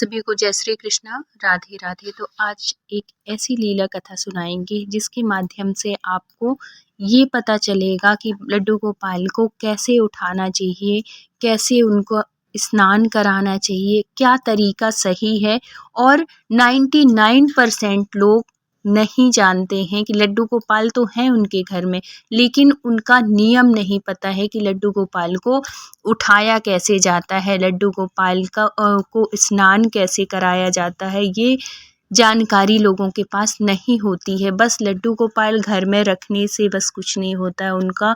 सभी को जय श्री कृष्णा, राधे राधे। तो आज एक ऐसी लीला कथा सुनाएंगे जिसके माध्यम से आपको ये पता चलेगा कि लड्डू गोपाल को कैसे उठाना चाहिए, कैसे उनको स्नान कराना चाहिए, क्या तरीका सही है। और 99% लोग नहीं जानते हैं कि लड्डू गोपाल तो हैं उनके घर में, लेकिन उनका नियम नहीं पता है कि लड्डू गोपाल को उठाया कैसे जाता है, लड्डू गोपाल को स्नान कैसे कराया जाता है। ये जानकारी लोगों के पास नहीं होती है। बस लड्डू गोपाल घर में रखने से बस कुछ नहीं होता है, उनका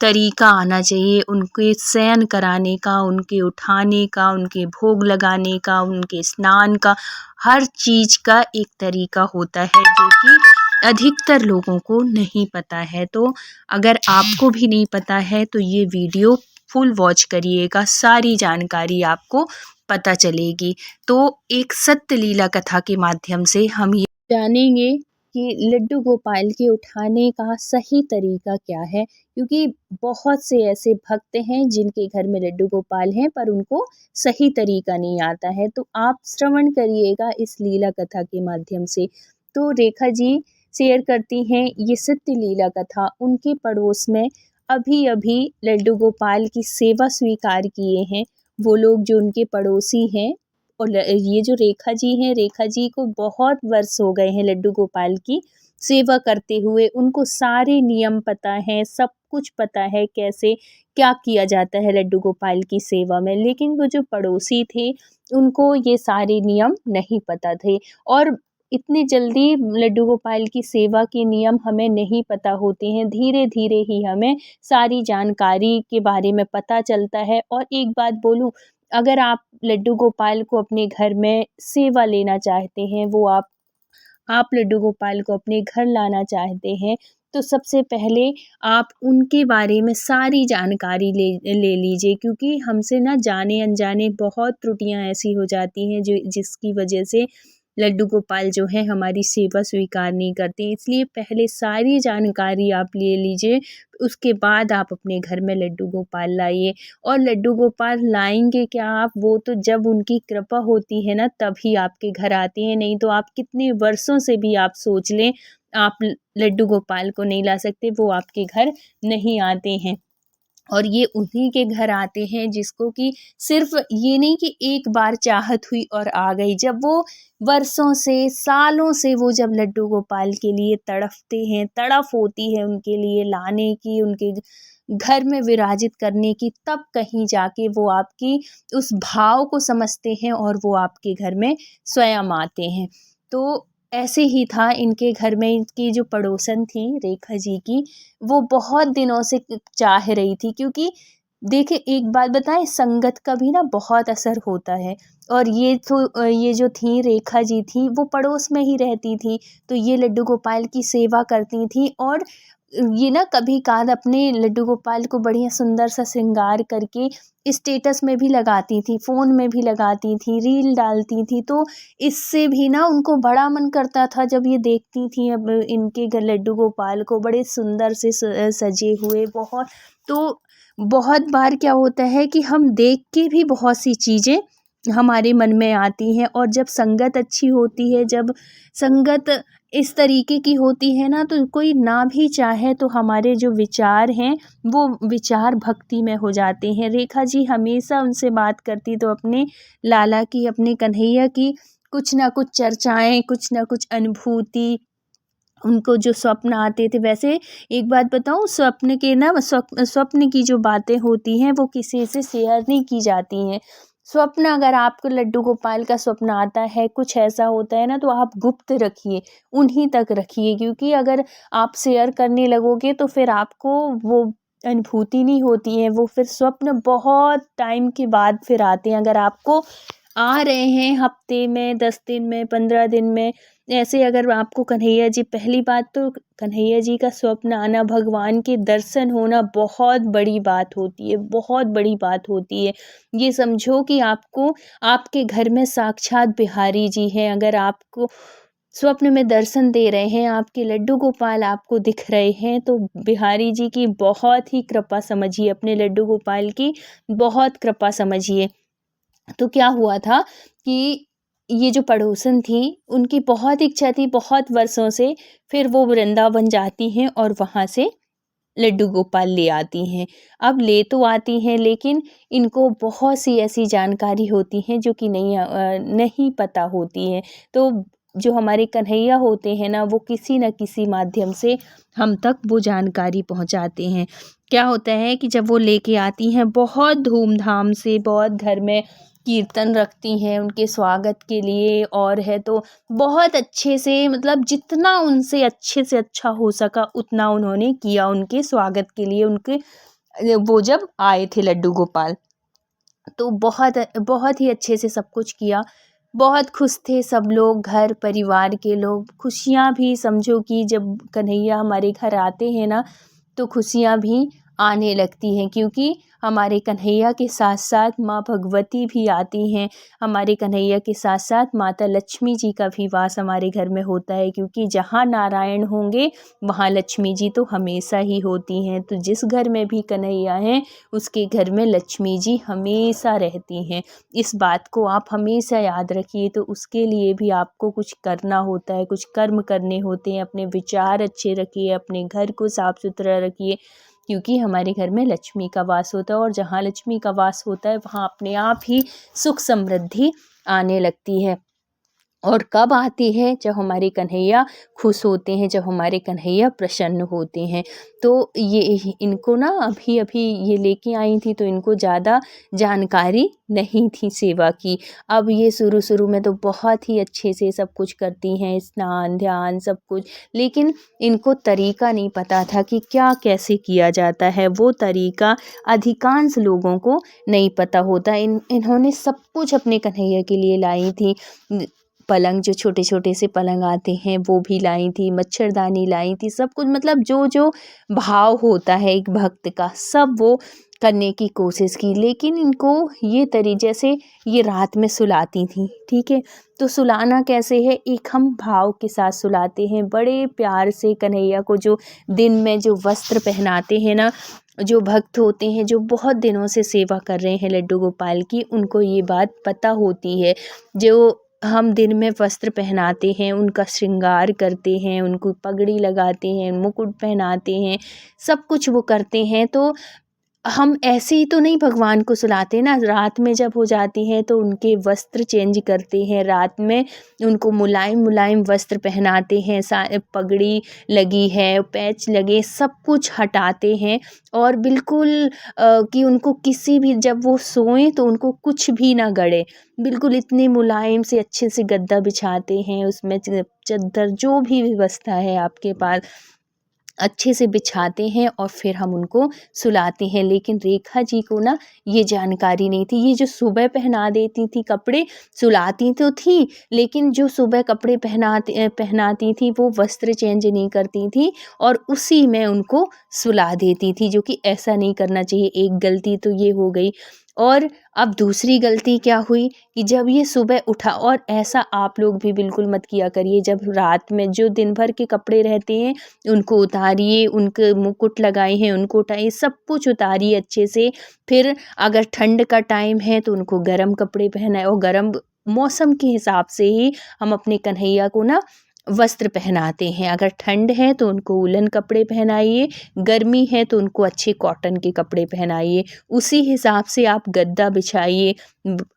तरीका आना चाहिए, उनके शयन कराने का, उनके उठाने का, उनके भोग लगाने का, उनके स्नान का, हर चीज़ का एक तरीका होता है जो कि अधिकतर लोगों को नहीं पता है। तो अगर आपको भी नहीं पता है तो ये वीडियो फुल वॉच करिएगा, सारी जानकारी आपको पता चलेगी। तो एक सत्य लीला कथा के माध्यम से हम ये जानेंगे कि लड्डू गोपाल के उठाने का सही तरीका क्या है, क्योंकि बहुत से ऐसे भक्त हैं जिनके घर में लड्डू गोपाल हैं पर उनको सही तरीका नहीं आता है। तो आप श्रवण करिएगा इस लीला कथा के माध्यम से। तो रेखा जी शेयर करती हैं ये सत्य लीला कथा। उनके पड़ोस में अभी अभी लड्डू गोपाल की सेवा स्वीकार किए हैं वो लोग जो उनके पड़ोसी हैं। और ये जो रेखा जी हैं, रेखा जी को बहुत वर्ष हो गए हैं लड्डू गोपाल की सेवा करते हुए। उनको सारे नियम पता हैं, सब कुछ पता है कैसे क्या किया जाता है लड्डू गोपाल की सेवा में। लेकिन वो जो पड़ोसी थे उनको ये सारे नियम नहीं पता थे। और इतनी जल्दी लड्डू गोपाल की सेवा के नियम हमें नहीं पता होते हैं, धीरे धीरे ही हमें सारी जानकारी के बारे में पता चलता है। और एक बात बोलूं, अगर आप लड्डू गोपाल को अपने घर में सेवा लेना चाहते हैं, वो आप लड्डू गोपाल को अपने घर लाना चाहते हैं, तो सबसे पहले आप उनके बारे में सारी जानकारी ले लीजिए, क्योंकि हमसे ना जाने अनजाने बहुत त्रुटियां ऐसी हो जाती हैं जो जिसकी वजह से लड्डू गोपाल जो है हमारी सेवा स्वीकार नहीं करते। इसलिए पहले सारी जानकारी आप ले लीजिए, उसके बाद आप अपने घर में लड्डू गोपाल लाइए। और लड्डू गोपाल लाएंगे क्या आप, वो तो जब उनकी कृपा होती है ना तभी आपके घर आते हैं, नहीं तो आप कितने वर्षों से भी आप सोच लें आप लड्डू गोपाल को नहीं ला सकते, वो आपके घर नहीं आते हैं। और ये उन्हीं के घर आते हैं जिसको कि सिर्फ ये नहीं कि एक बार चाहत हुई और आ गई, जब वो वर्षों से सालों से वो जब लड्डू गोपाल के लिए तड़फते हैं, तड़फ होती है उनके लिए लाने की, उनके घर में विराजित करने की, तब कहीं जाके वो आपकी उस भाव को समझते हैं और वो आपके घर में स्वयं आते हैं। तो ऐसे ही था इनके घर में। इनकी जो पड़ोसन थी रेखा जी की, वो बहुत दिनों से चाह रही थी, क्योंकि देखिए एक बात बताएं, संगत का भी ना बहुत असर होता है। और ये जो थी रेखा जी थी वो पड़ोस में ही रहती थी, तो ये लड्डू गोपाल की सेवा करती थी। और ये ना कभी कभार अपने लड्डू गोपाल को बढ़िया सुंदर सा श्रृंगार करके स्टेटस में भी लगाती थी, फ़ोन में भी लगाती थी, रील डालती थी। तो इससे भी ना उनको बड़ा मन करता था जब ये देखती थी अब इनके घर लड्डू गोपाल को बड़े सुंदर से सजे हुए। बहुत बार क्या होता है कि हम देख के भी बहुत सी चीज़ें हमारे मन में आती हैं, और जब संगत अच्छी होती है, जब संगत इस तरीके की होती है ना, तो कोई ना भी चाहे तो हमारे जो विचार हैं वो विचार भक्ति में हो जाते हैं। रेखा जी हमेशा उनसे बात करती तो अपने लाला की, अपने कन्हैया की कुछ ना कुछ चर्चाएं, कुछ ना कुछ अनुभूति, उनको जो स्वप्न आते थे। वैसे एक बात बताऊं, स्वप्न के ना स्वप्न की जो बातें होती हैं वो किसी से शेयर नहीं की जाती हैं। स्वप्न अगर आपको लड्डू गोपाल का स्वप्न आता है, कुछ ऐसा होता है ना, तो आप गुप्त रखिए, उन्हीं तक रखिए, क्योंकि अगर आप शेयर करने लगोगे तो फिर आपको वो अनुभूति नहीं होती है। वो फिर स्वप्न बहुत टाइम के बाद फिर आते हैं। अगर आपको आ रहे हैं हफ्ते में, 10 दिन में, 15 दिन में, ऐसे अगर आपको कन्हैया जी, पहली बात तो कन्हैया जी का स्वप्न आना, भगवान के दर्शन होना बहुत बड़ी बात होती है, बहुत बड़ी बात होती है। ये समझो कि आपको आपके घर में साक्षात बिहारी जी हैं। अगर आपको स्वप्न में दर्शन दे रहे हैं, आपके लड्डू गोपाल आपको दिख रहे हैं, तो बिहारी जी की बहुत ही कृपा समझिए, अपने लड्डू गोपाल की बहुत कृपा समझिए। तो क्या हुआ था कि ये जो पड़ोसन थी उनकी बहुत इच्छा थी बहुत वर्षों से, फिर वो वृंदावन जाती हैं और वहाँ से लड्डू गोपाल ले आती हैं। अब ले तो आती हैं लेकिन इनको बहुत सी ऐसी जानकारी होती हैं जो कि नहीं पता होती है। तो जो हमारे कन्हैया होते हैं ना, वो किसी न किसी माध्यम से हम तक वो जानकारी पहुँचाते हैं। क्या होता है कि जब वो लेके आती हैं बहुत धूम-धाम से, बहुत घर में कीर्तन रखती हैं उनके स्वागत के लिए, और है तो बहुत अच्छे से, मतलब जितना उनसे अच्छे से अच्छा हो सका उतना उन्होंने किया उनके स्वागत के लिए। उनके वो जब आए थे लड्डू गोपाल, तो बहुत बहुत ही अच्छे से सब कुछ किया। बहुत खुश थे सब लोग, घर परिवार के लोग। खुशियाँ भी समझो कि जब कन्हैया हमारे घर आते हैं ना, तो खुशियाँ भी आने लगती हैं, क्योंकि हमारे कन्हैया के साथ साथ माँ भगवती भी आती हैं। हमारे कन्हैया के साथ साथ माता लक्ष्मी जी का भी वास हमारे घर में होता है, क्योंकि जहाँ नारायण होंगे वहाँ लक्ष्मी जी तो हमेशा ही होती हैं। तो जिस घर में भी कन्हैया हैं उसके घर में लक्ष्मी जी हमेशा रहती हैं। इस बात को आप हमेशा याद रखिए। तो उसके लिए भी आपको कुछ करना होता है, कुछ कर्म करने होते हैं। अपने विचार अच्छे रखिए, अपने घर को साफ सुथरा रखिए, क्योंकि हमारे घर में लक्ष्मी का वास होता है, और जहाँ लक्ष्मी का वास होता है वहाँ अपने आप ही सुख समृद्धि आने लगती है। और कब आती है? जब हमारे कन्हैया खुश होते हैं, जब हमारे कन्हैया प्रसन्न होते हैं। तो ये इनको ना अभी अभी ये लेके आई थी, तो इनको ज़्यादा जानकारी नहीं थी सेवा की। अब ये शुरू शुरू में तो बहुत ही अच्छे से सब कुछ करती हैं, स्नान ध्यान सब कुछ, लेकिन इनको तरीका नहीं पता था कि क्या कैसे किया जाता है। वो तरीका अधिकांश लोगों को नहीं पता होता। इन्होंने सब कुछ अपने कन्हैया के लिए लाई थी। पलंग, जो छोटे छोटे से पलंग आते हैं वो भी लाई थी, मच्छरदानी लाई थी, सब कुछ, मतलब जो जो भाव होता है एक भक्त का, सब वो करने की कोशिश की। लेकिन इनको ये जैसे ये रात में सुलाती थी, ठीक है, तो सुलाना कैसे है? एक हम भाव के साथ सुलाते हैं, बड़े प्यार से कन्हैया को जो दिन में जो वस्त्र पहनाते हैं ना, जो भक्त होते हैं जो बहुत दिनों से सेवा कर रहे हैं लड्डू गोपाल की, उनको ये बात पता होती है। जो हम दिन में वस्त्र पहनाते हैं, उनका श्रृंगार करते हैं, उनको पगड़ी लगाते हैं, मुकुट पहनाते हैं, सब कुछ वो करते हैं। तो हम ऐसे ही तो नहीं भगवान को सुलाते ना। रात में जब हो जाती है तो उनके वस्त्र चेंज करते हैं, रात में उनको मुलायम मुलायम वस्त्र पहनाते हैं, पगड़ी लगी है, पैच लगे, सब कुछ हटाते हैं, और बिल्कुल कि उनको किसी भी, जब वो सोएं तो उनको कुछ भी ना गड़े, बिल्कुल इतने मुलायम से अच्छे से गद्दा बिछाते हैं, उसमें चद्दर जो भी व्यवस्था है आपके पास अच्छे से बिछाते हैं, और फिर हम उनको सुलाते हैं। लेकिन रेखा जी को ना ये जानकारी नहीं थी। ये जो सुबह पहना देती थी कपड़े, सुलाती तो थी, लेकिन जो सुबह कपड़े पहनाती थी वो वस्त्र चेंज नहीं करती थी, और उसी में उनको सुला देती थी, जो कि ऐसा नहीं करना चाहिए। एक गलती तो ये हो गई। और अब दूसरी गलती क्या हुई कि जब ये सुबह उठा, और ऐसा आप लोग भी बिल्कुल मत किया करिए, जब रात में जो दिन भर के कपड़े रहते हैं उनको उतारिए, उनके मुकुट लगाए हैं उनको उठाइए, सब कुछ उतारिए अच्छे से। फिर अगर ठंड का टाइम है तो उनको गर्म कपड़े पहनाए, और गर्म मौसम के हिसाब से ही हम अपने कन्हैया को ना वस्त्र पहनाते हैं। अगर ठंड है तो उनको उलन कपड़े पहनाइए, गर्मी है तो उनको अच्छे कॉटन के कपड़े पहनाइए, उसी हिसाब से आप गद्दा बिछाइए।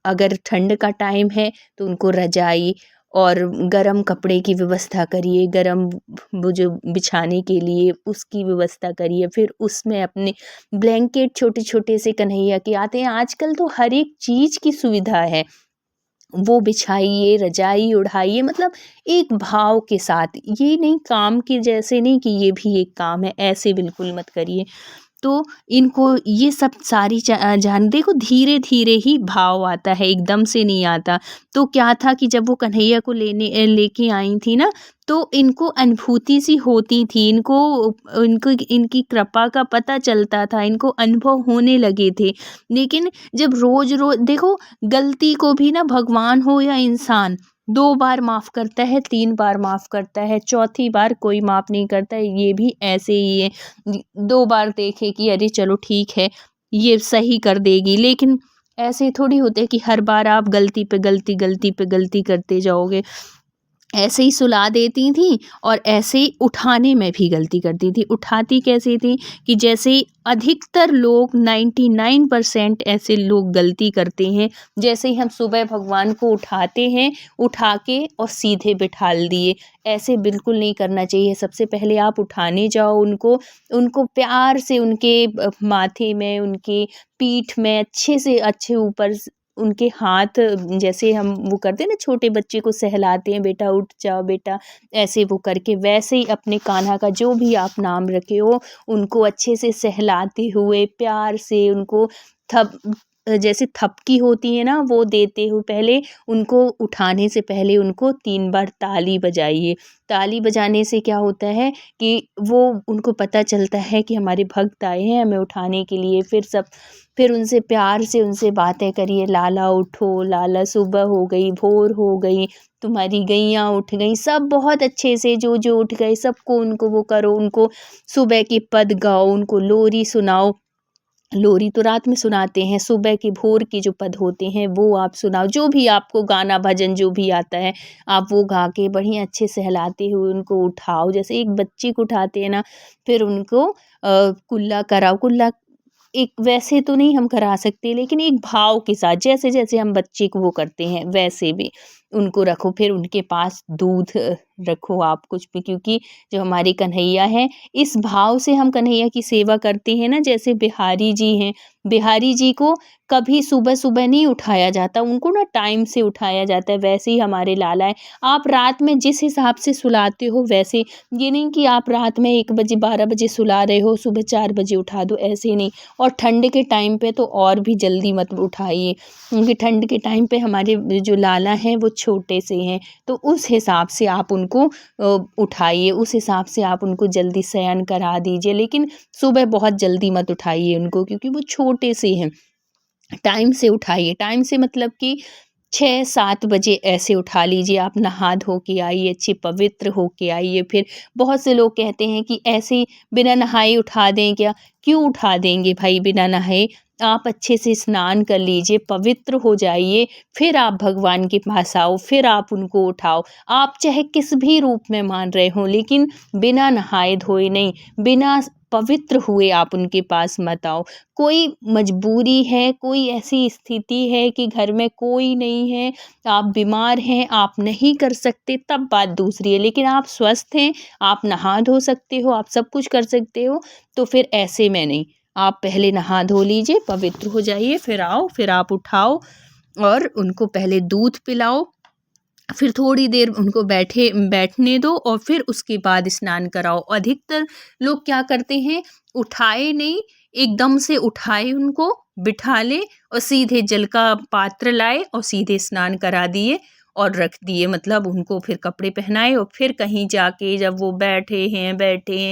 अगर ठंड का टाइम है तो उनको रजाई और गरम कपड़े की व्यवस्था करिए, गरम वो जो बिछाने के लिए उसकी व्यवस्था करिए। फिर उसमें अपने ब्लैंकेट छोटे छोटे से कन्हैया के आते हैं, आजकल तो हर एक चीज़ की सुविधा है, वो बिछाइए, रजाई ओढ़ाइए, मतलब एक भाव के साथ। ये नहीं काम के जैसे नहीं कि ये भी एक काम है, ऐसे बिल्कुल मत करिए। तो इनको ये सब सारी जान देखो, धीरे धीरे ही भाव आता है, एकदम से नहीं आता। तो क्या था कि जब वो कन्हैया को लेके आई थी ना, तो इनको अनुभूति सी होती थी, इनको इनको इनकी कृपा का पता चलता था, इनको अनुभव होने लगे थे। लेकिन जब रोज रोज देखो, गलती को भी ना भगवान हो या इंसान 2 बार माफ़ करता है, 3 बार माफ़ करता है, चौथी बार कोई माफ़ नहीं करता है। ये भी ऐसे ही है। 2 बार देखे कि अरे चलो ठीक है, ये सही कर देगी, लेकिन ऐसे थोड़ी होते हैं कि हर बार आप गलती पे गलती, गलती पे गलती करते जाओगे। ऐसे ही सुला देती थीं और ऐसे ही उठाने में भी गलती करती थी। उठाती कैसे थी कि जैसे अधिकतर लोग 99% ऐसे लोग गलती करते हैं। जैसे ही हम सुबह भगवान को उठाते हैं, उठा के और सीधे बिठाल दिए, ऐसे बिल्कुल नहीं करना चाहिए। सबसे पहले आप उठाने जाओ उनको, उनको प्यार से उनके माथे में, उनके पीठ में अच्छे से अच्छे ऊपर उनके हाथ, जैसे हम वो करते हैं ना छोटे बच्चे को सहलाते हैं, बेटा उठ जाओ बेटा, ऐसे वो करके वैसे ही अपने कान्हा का जो भी आप नाम रखे हो उनको अच्छे से सहलाते हुए प्यार से उनको थप जैसे थपकी होती है ना वो देते हुए पहले उनको उठाने से पहले उनको 3 बार ताली बजाइए। ताली बजाने से क्या होता है कि वो उनको पता चलता है कि हमारे भक्त आए हैं हमें उठाने के लिए। फिर उनसे प्यार से उनसे बातें करिए, लाला उठो, लाला सुबह हो गई, भोर हो गई, तुम्हारी गैया उठ गई। सब बहुत अच्छे से जो उठ गए सबको उनको वो करो, उनको सुबह के पद गाओ, उनको लोरी सुनाओ। लोरी तो रात में सुनाते हैं, सुबह के भोर के जो पद होते हैं वो आप सुनाओ। जो भी आपको गाना भजन जो भी आता है आप वो गा के बढ़िया अच्छे सहलाते हुए उनको उठाओ। जैसे एक बच्चे को उठाते हैं ना, फिर उनको कुल्ला कराओ। कुल्ला एक वैसे तो नहीं हम करा सकते, लेकिन एक भाव के साथ जैसे जैसे हम बच्चे को वो करते हैं वैसे भी उनको रखो। फिर उनके पास दूध रखो आप कुछ भी, क्योंकि जो हमारे कन्हैया हैं इस भाव से हम कन्हैया की सेवा करते हैं ना। जैसे बिहारी जी हैं, बिहारी जी को कभी सुबह सुबह नहीं उठाया जाता, उनको ना टाइम से उठाया जाता है। वैसे ही हमारे लाला है, आप रात में जिस हिसाब से सुलाते हो वैसे, ये नहीं कि आप रात में 1 बजे 12 बजे सुला रहे हो सुबह 4 बजे उठा दो, ऐसे नहीं। और ठंड के टाइम पे तो और भी जल्दी मत उठाइए, क्योंकि ठंड के टाइम पे हमारे जो लाला हैं वो छोटे से हैं, तो उस हिसाब से आप उनको उठाइए, उस हिसाब से आप उनको जल्दी शयन करा दीजिए। लेकिन सुबह बहुत जल्दी मत उठाइए उनको, क्योंकि वो छोटे से हैं। टाइम से उठाइए, टाइम से मतलब कि 6-7 बजे ऐसे उठा लीजिए। आप नहा धो के आइए, अच्छे पवित्र हो के आइए। फिर बहुत से लोग कहते हैं कि ऐसे ही बिना नहाए उठा दें क्या? क्यों उठा देंगे भाई बिना नहाए? आप अच्छे से स्नान कर लीजिए, पवित्र हो जाइए, फिर आप भगवान के पास आओ, फिर आप उनको उठाओ। आप चाहे किस भी रूप में मान रहे हों, लेकिन बिना नहाए धोए नहीं, बिना पवित्र हुए आप उनके पास मत आओ। कोई मजबूरी है, कोई ऐसी स्थिति है कि घर में कोई नहीं है, आप बीमार हैं, आप नहीं कर सकते, तब बात दूसरी है। लेकिन आप स्वस्थ हैं, आप नहा धो सकते हो, आप सब कुछ कर सकते हो, तो फिर ऐसे में नहीं। आप पहले नहा धो लीजिए, पवित्र हो जाइए, फिर आओ, फिर आप उठाओ और उनको पहले दूध पिलाओ। फिर थोड़ी देर उनको बैठने दो और फिर उसके बाद स्नान कराओ। अधिकतर लोग क्या करते हैं, उठाए नहीं, एकदम से उठाए उनको, बिठा ले और सीधे जल का पात्र लाए और सीधे स्नान करा दिए और रख दिए। मतलब उनको फिर कपड़े पहनाए और फिर कहीं जाके जब वो बैठे हैं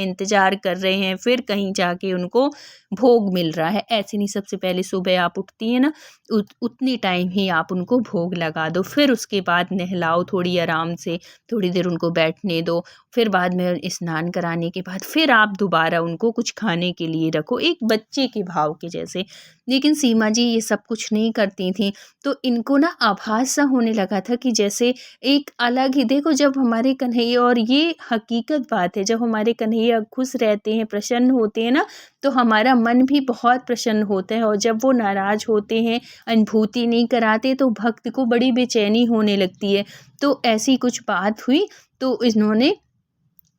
इंतज़ार कर रहे हैं, फिर कहीं जाके उनको भोग मिल रहा है। ऐसे नहीं, सबसे पहले सुबह आप उठती हैं ना, उतनी टाइम ही आप उनको भोग लगा दो। फिर उसके बाद नहलाओ थोड़ी आराम से, थोड़ी देर उनको बैठने दो। फिर बाद में स्नान कराने के बाद फिर आप दोबारा उनको कुछ खाने के लिए रखो, एक बच्चे के भाव के जैसे। लेकिन सीमा जी ये सब कुछ नहीं करती थीं, तो इनको ना आभास सा होने लगा था कि जैसे एक अलग ही, देखो जब हमारे कन्हैया, और ये हकीकत बात है, जब हमारे कन्हैया खुश रहते हैं, प्रसन्न होते हैं ना, तो हमारा मन भी बहुत प्रसन्न होता है। और जब वो नाराज़ होते हैं, अनुभूति नहीं कराते, तो भक्त को बड़ी बेचैनी होने लगती है। तो ऐसी कुछ बात हुई, तो इन्होंने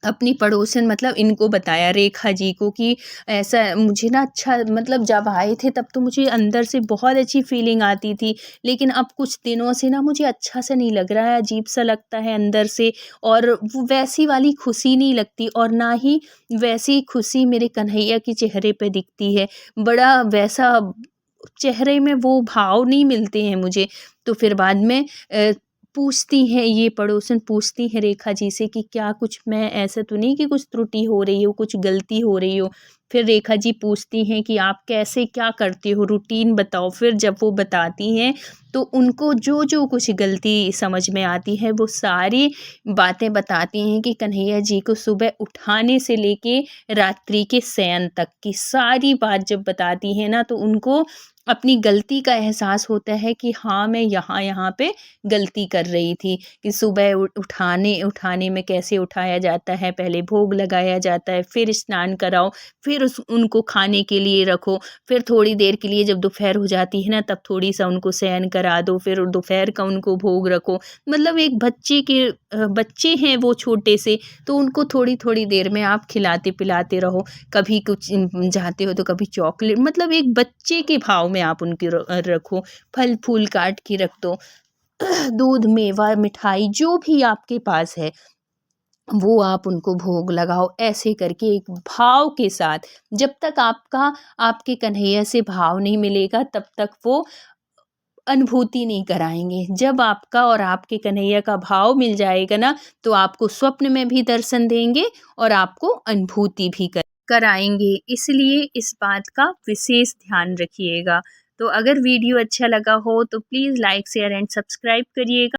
अपनी पड़ोसन मतलब इनको बताया, रेखा जी को, कि ऐसा मुझे ना अच्छा, मतलब जब आए थे तब तो मुझे अंदर से बहुत अच्छी फीलिंग आती थी, लेकिन अब कुछ दिनों से ना मुझे अच्छा सा नहीं लग रहा है, अजीब सा लगता है अंदर से, और वो वैसी वाली खुशी नहीं लगती, और ना ही वैसी खुशी मेरे कन्हैया के चेहरे पे दिखती है। बड़ा वैसा चेहरे में वो भाव नहीं मिलते हैं मुझे। तो फिर बाद में पूछती हैं, ये पड़ोसन पूछती हैं रेखा जी से कि क्या कुछ, मैं ऐसा तो नहीं कि कुछ त्रुटि हो रही हो, कुछ गलती हो रही हो। फिर रेखा जी पूछती हैं कि आप कैसे क्या करते हो, रूटीन बताओ। फिर जब वो बताती हैं तो उनको जो जो कुछ गलती समझ में आती है वो सारी बातें बताती हैं, कि कन्हैया जी को सुबह उठाने से लेके रात्रि के शयन तक की सारी बात जब बताती हैं ना, तो उनको अपनी गलती का एहसास होता है कि हाँ, मैं यहाँ पे गलती कर रही थी, कि सुबह उठाने में कैसे उठाया जाता है, पहले भोग लगाया जाता है, फिर स्नान कराओ, फिर उनको खाने के लिए रखो, फिर थोड़ी देर के लिए जब दोपहर हो जाती है ना, तब थोड़ी-सा उनको शयन करा दो, फिर दोपहर का उनको भोग रखो। मतलब एक बच्चे हैं वो छोटे से, तो उनको थोड़ी-थोड़ी देर में आप खिलाते-पिलाते रहो। कभी कुछ चाहते हो तो कभी चॉकलेट, मतलब एक बच्चे के भाव में आप उनकी रखो, फल-फूल काट के रख दो। दूध, मेवा, मिठाई जो भी आपके पास है, वो आप उनको भोग लगाओ, ऐसे करके एक भाव के साथ। जब तक आपके कन्हैया से भाव नहीं मिलेगा, तब तक वो अनुभूति नहीं कराएँगे। जब आपका और आपके कन्हैया का भाव मिल जाएगा ना, तो आपको स्वप्न में भी दर्शन देंगे और आपको अनुभूति भी कराएँगे। इसलिए इस बात का विशेष ध्यान रखिएगा। तो अगर वीडियो अच्छा लगा हो तो please like, share and subscribe करिएगा।